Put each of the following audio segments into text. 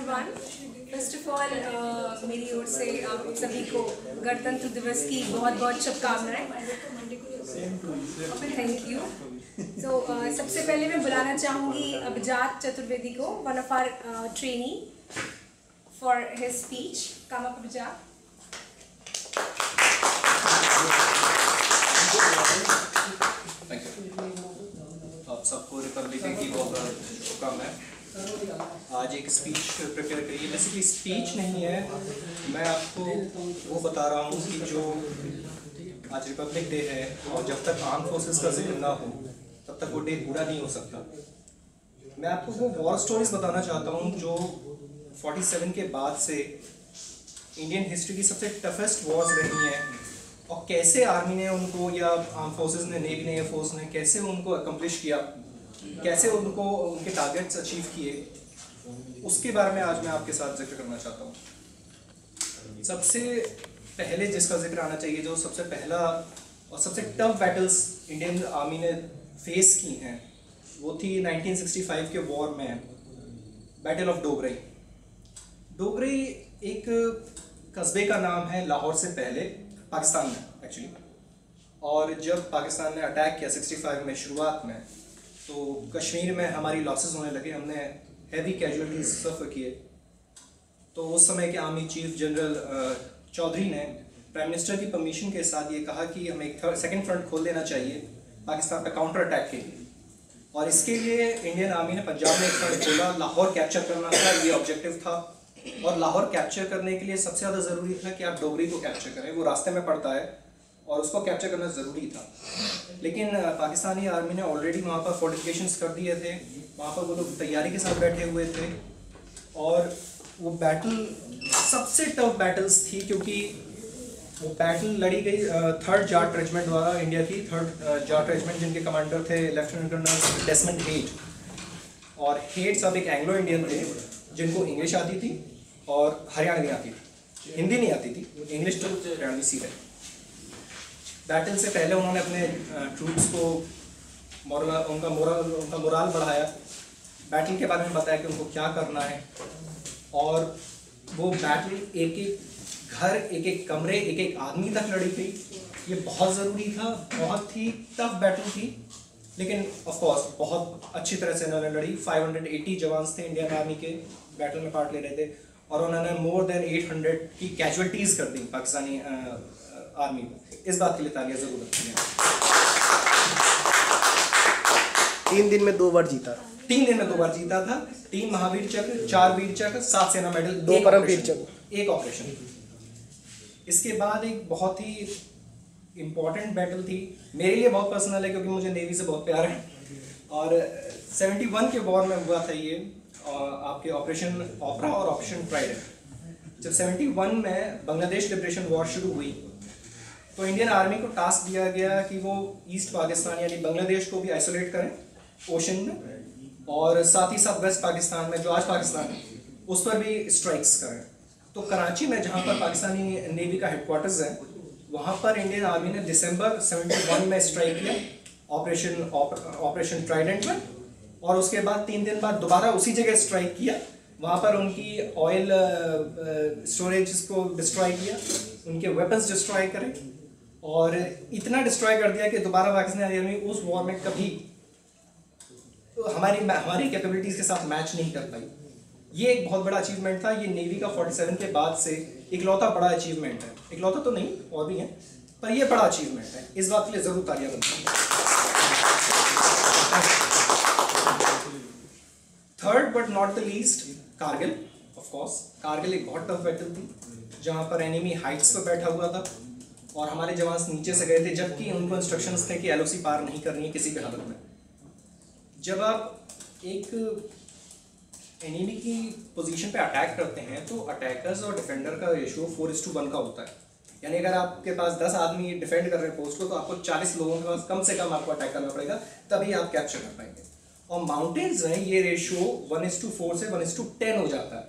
Everyone. First of all मेरी ओर से आप सभी को गणतंत्र दिवस की बहुत बहुत शुभकामनाएं। Thank you. सबसे पहले मैं बुलाना चाहूँगी अभिजात चतुर्वेदी को, one of our trainee, for his speech. Come up Abhijat. आप सबको रिपब्लिक डे की बहुत बहुत शुभकामनाएं। आज एक स्पीच प्रिपेयर करिए। बेसिकली स्पीच नहीं है, मैं आपको वो बता रहा हूँ कि जो आज रिपब्लिक डे है और जब तक आर्म फोर्सेस का जिक्र ना हो तब तक वो डे पूरा नहीं हो सकता। मैं आपको वो वॉर स्टोरीज बताना चाहता हूँ जो 47 के बाद से इंडियन हिस्ट्री की सबसे टफेस्ट वॉर्स रही हैं और कैसे आर्मी ने उनको या आर्म फोर्सेस ने, नेवी ने, एयरफोर्स ने कैसे उनको अकम्प्लिश किया, कैसे उनको उनके टारगेट्स अचीव किए, उसके बारे में आज मैं आपके साथ जिक्र करना चाहता हूँ। सबसे पहले जिसका जिक्र आना चाहिए, जो सबसे पहला और सबसे टफ बैटल्स इंडियन आर्मी ने फेस की हैं, वो थी 1965 के वॉर में बैटल ऑफ डोगरई। डोगरई एक कस्बे का नाम है लाहौर से पहले पाकिस्तान में एक्चुअली। और जब पाकिस्तान ने अटैक किया 65 में शुरुआत में, तो कश्मीर में हमारी लॉसेस होने लगे, हमने हैवी कैजुअलिटीज सफ़र किए। तो उस समय के आर्मी चीफ जनरल चौधरी ने प्राइम मिनिस्टर की परमिशन के साथ ये कहा कि हमें एक सेकेंड फ्रंट खोल देना चाहिए पाकिस्तान पर काउंटर अटैक के लिए। और इसके लिए इंडियन आर्मी ने पंजाब में एक फ्रंट खोला, लाहौर कैप्चर करना था, ये ऑब्जेक्टिव था। और लाहौर कैप्चर करने के लिए सबसे ज़्यादा ज़रूरी था कि आप डोगरी को कैप्चर करें, वो रास्ते में पड़ता है और उसको कैप्चर करना ज़रूरी था। लेकिन पाकिस्तानी आर्मी ने ऑलरेडी वहाँ पर फोर्टिफिकेशंस कर दिए थे, वहाँ पर वो लोग तैयारी के साथ बैठे हुए थे। और वो बैटल सबसे टफ बैटल्स थी, क्योंकि वो बैटल लड़ी गई 3rd जाट रेजिमेंट द्वारा, इंडिया की 3rd जाट रेजिमेंट, जिनके कमांडर थे लेफ्टिनेंट कर्नल डेसमंड हेड। और हेड साहब एक एंग्लो इंडियन थे जिनको इंग्लिश आती थी और हरियाणवी आती थी, हिंदी नहीं आती थी, इंग्लिश तो हरियाणवी सीखे। बैटल से पहले उन्होंने अपने ट्रूप्स को उनका मोराल बढ़ाया, बैटल के बारे में बताया कि उनको क्या करना है। और वो बैटल एक एक घर, एक एक कमरे, एक एक आदमी तक लड़ी गई। ये बहुत ज़रूरी था, बहुत ही टफ बैटल थी, लेकिन ऑफ कोर्स बहुत अच्छी तरह से उन्होंने लड़ी। 580 जवान थे इंडियन आर्मी के, बैटल में पार्ट ले रहे थे, और उन्होंने मोर देन 800 की कैजुअलिटीज़ कर दी पाकिस्तानी आर्मी में। इस बात के लिए तालियां ज़रूर रखती हैं। 3 दिन में 2 बार जीता। 3 दिन में 2 बार जीता था। 3 महावीर चक्र, 4 वीर चक्र, 7 सेना मेडल, 2 परमवीर चक्र, एक ऑपरेशन। इसके बाद एक बहुत ही इम्पॉर्टेंट बैटल थी, मेरे लिए बहुत पर्सनल है क्योंकि मुझे नेवी से बहुत प्यार है। और 71 के वॉर में हुआ था ये, आपके ऑपरेशन ऑपरा और ऑपरेशन ट्राइडेंट। जब 71 में बांग्लादेश लिबरेशन वॉर शुरू हुई, तो इंडियन आर्मी को टास्क दिया गया कि वो ईस्ट पाकिस्तान यानी बांग्लादेश को भी आइसोलेट करें ओशन में, और साथ ही साथ वेस्ट पाकिस्तान में, जो आज पाकिस्तान है, उस पर भी स्ट्राइक्स करें। तो कराची में, जहाँ पर पाकिस्तानी नेवी का हेडक्वार्टर्स है, वहाँ पर इंडियन आर्मी ने दिसंबर 71 में स्ट्राइक किया ऑपरेशन ट्राइडेंट में। और उसके बाद 3 दिन बाद दोबारा उसी जगह स्ट्राइक किया, वहाँ पर उनकी ऑयल स्टोरेज को डिस्ट्रॉय किया, उनके वेपन्स डिस्ट्रॉय करे, और इतना डिस्ट्रॉय कर दिया कि दोबारा पाकिस्तानी आर्मी उस वॉर में कभी तो हमारी कैपेबिलिटीज़ के साथ मैच नहीं कर पाई। ये एक बहुत बड़ा अचीवमेंट था। ये नेवी का 47 के बाद से इकलौता बड़ा अचीवमेंट है। इकलौता तो नहीं, और भी हैं, पर ये बड़ा अचीवमेंट है। इस बात के लिए ज़रूर तालियां बनती हैं। 3rd but not the least, Kargil. Of course Kargil एक बहुत टफ बैटल थी, जहाँ पर एनिमी हाइट्स पर बैठा हुआ था और हमारे जवान नीचे से गए थे, जबकि उनको इंस्ट्रक्शंस थे कि LOC पार नहीं करनी है किसी भी हालत में। जब आप एक एनिमी की पोजीशन पे अटैक करते हैं, तो अटैकर्स और डिफेंडर का रेशियो 4:1 का होता है। यानी अगर आपके पास 10 आदमी डिफेंड कर रहे हैं पोस्ट को, तो आपको 40 लोगों के पास कम से कम आपको अटैक करना पड़ेगा, तभी आप कैप्चर कर पाएंगे। और माउंटेन्स में ये रेशियो 1:4 से 1:10 हो जाता है।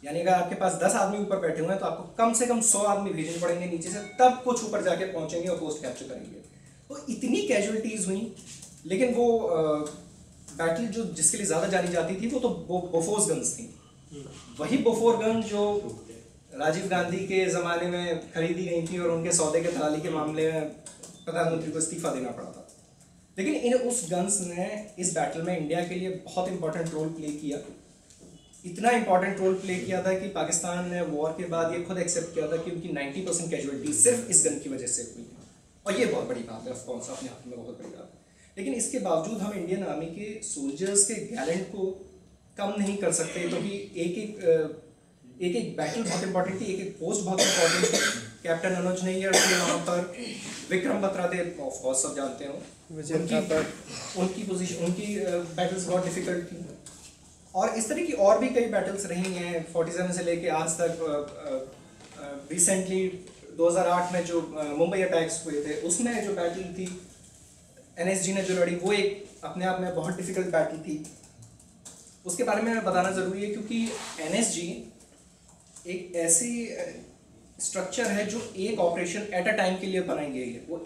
यानी अगर आपके पास 10 आदमी ऊपर बैठे हुए हैं, तो आपको कम से कम 100 आदमी भेजने पड़ेंगे नीचे से, तब कुछ ऊपर जाके पहुंचेंगे और पोस्ट कैप्चर करेंगे। तो इतनी कैजुअलिटीज़ हुई, लेकिन वो बैटल जो जिसके लिए ज़्यादा जानी जाती थी वो तो बोफोर्स गन्स थी। वही बोफोर गन जो राजीव गांधी के ज़माने में खरीदी गई थी और उनके सौदे के दलाली के मामले में प्रधानमंत्री को इस्तीफा देना पड़ा था। लेकिन इन उस गन्स ने इस बैटल में इंडिया के लिए बहुत इंपॉर्टेंट रोल प्ले किया। इतना इंपॉर्टेंट रोल प्ले किया था कि पाकिस्तान ने वॉर के बाद ये खुद एक्सेप्ट किया था कि उनकी 90% कैजुअलिटी सिर्फ इस गन की वजह से हुई है, और ये बहुत बड़ी बात है, ऑफ कोर्स अपने हाथ में बहुत बड़ी बात है। लेकिन इसके बावजूद हम इंडियन आर्मी के सोल्जर्स के गैलेंट को कम नहीं कर सकते, क्योंकि एक एक बैटल बहुत इंपॉर्टेंट थी, एक एक पोस्ट बहुत इंपॉर्टेंट थी। कैप्टन अनुज नैयर थे वहाँ पर, विक्रम बत्रा थे, ऑफ कोर्स सब जानते हो, उनकी पोजीशन, उनकी बैटल्स बहुत डिफिकल्ट थी। और इस तरह की और भी कई बैटल्स रही हैं 47 से लेके आज तक। रिसेंटली 2008 में जो मुंबई अटैक्स हुए थे, उसमें जो बैटल थी NSG ने जो लड़ी, वो एक अपने आप में बहुत डिफिकल्ट बैटल थी। उसके बारे में बताना ज़रूरी है क्योंकि NSG एक ऐसी स्ट्रक्चर है जो एक ऑपरेशन एट अ टाइम के लिए बनाई गई है। वो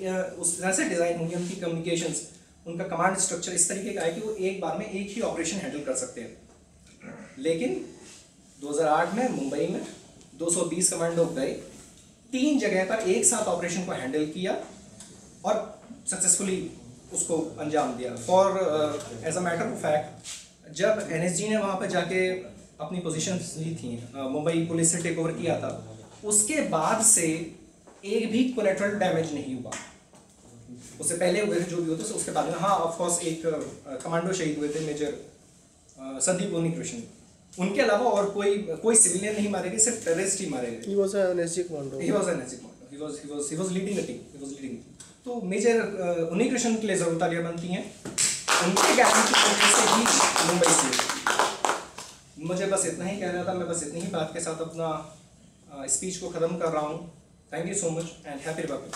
उस तरह से डिज़ाइन हुई है, उनकी कम्युनिकेशंस, उनका कमांड स्ट्रक्चर इस तरीके का है कि वो एक बार में एक ही ऑपरेशन हैंडल कर सकते हैं। लेकिन 2008 में मुंबई में 220 कमांडो गए, 3 जगह पर एक साथ ऑपरेशन को हैंडल किया और सक्सेसफुली उसको अंजाम दिया। For as a matter of fact, जब NSG ने वहाँ पर जाके अपनी पोजीशंस ली थी, मुंबई पुलिस से टेक ओवर किया था, उसके बाद से एक भी कोलैटरल डैमेज नहीं हुआ। उससे पहले हुए थे जो भी होते, उसके बाद में हाँ ऑफकोर्स एक कमांडो शहीद हुए थे, मेजर संदीप उन्नीकृष्ण। उनके अलावा और कोई सिविलियन नहीं मारे गए, सिर्फ टेररिस्ट ही मारे गए। He was an NSG commando. He was an NSG commando. He was leading the team. तो मेजर उन्नीकृष्ण के लिए जरूर तालियां बनती हैं। उनके गारंटी की वजह से ही मुंबई से। मुझे बस इतना ही कहना था, मैं बस इतनी ही बात के साथ अपना स्पीच को ख़त्म कर रहा हूँ। Thank you so much and happy Republic.